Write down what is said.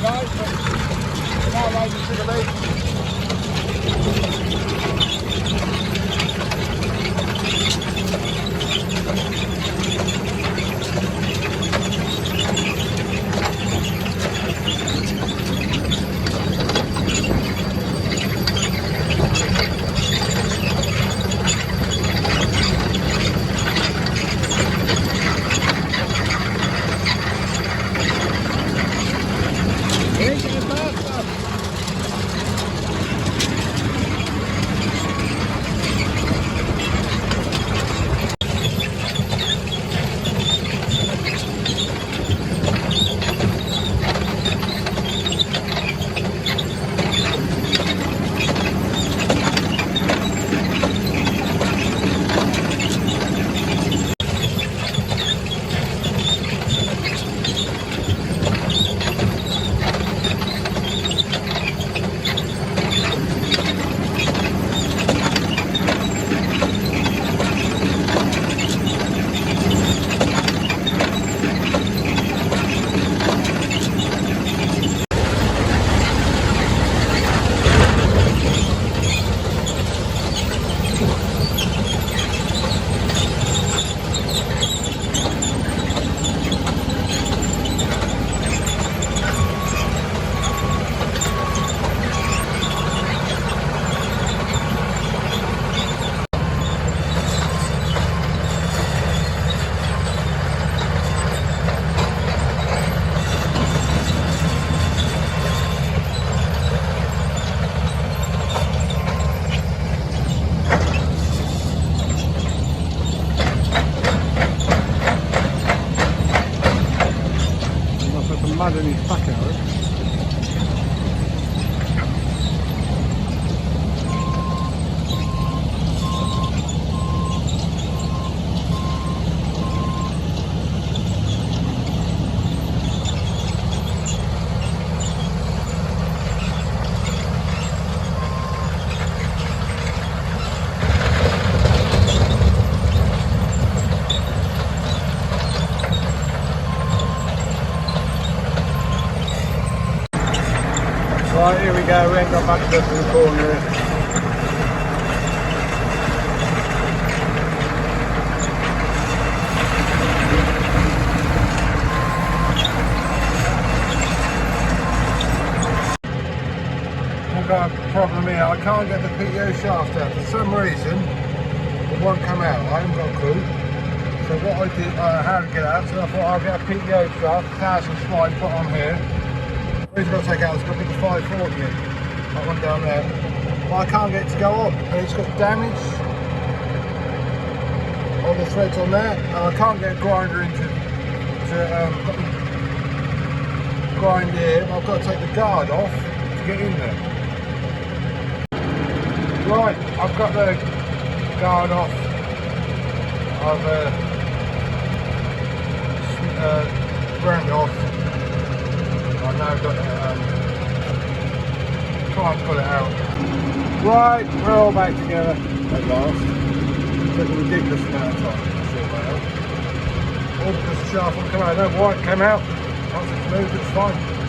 guys, but now riding to the lake. Mud in his bucket, I think. Right, here we go, we ain't got much left in the corner. I've got a problem here, I can't get the PTO shaft out. For some reason, it won't come out, I haven't got a clue. So what I did, how to get it out, so I thought I'll get a PTO shaft, 1000 slide, put on here. What he's got to take out, it's got to put the 540 in, that one down there. But I can't get it to go on, and it's got damage on the threads on there, and I can't get a grinder into grind here. I've got to take the guard off to get in there. Right, I've got the guard off. I've ground off. I've now got to try and pull it out. Right, we're all back together at last. It took a ridiculous amount of time to sort that out. All because the shaft won't come out. I don't know why it came out. Once it's moved, it's fine.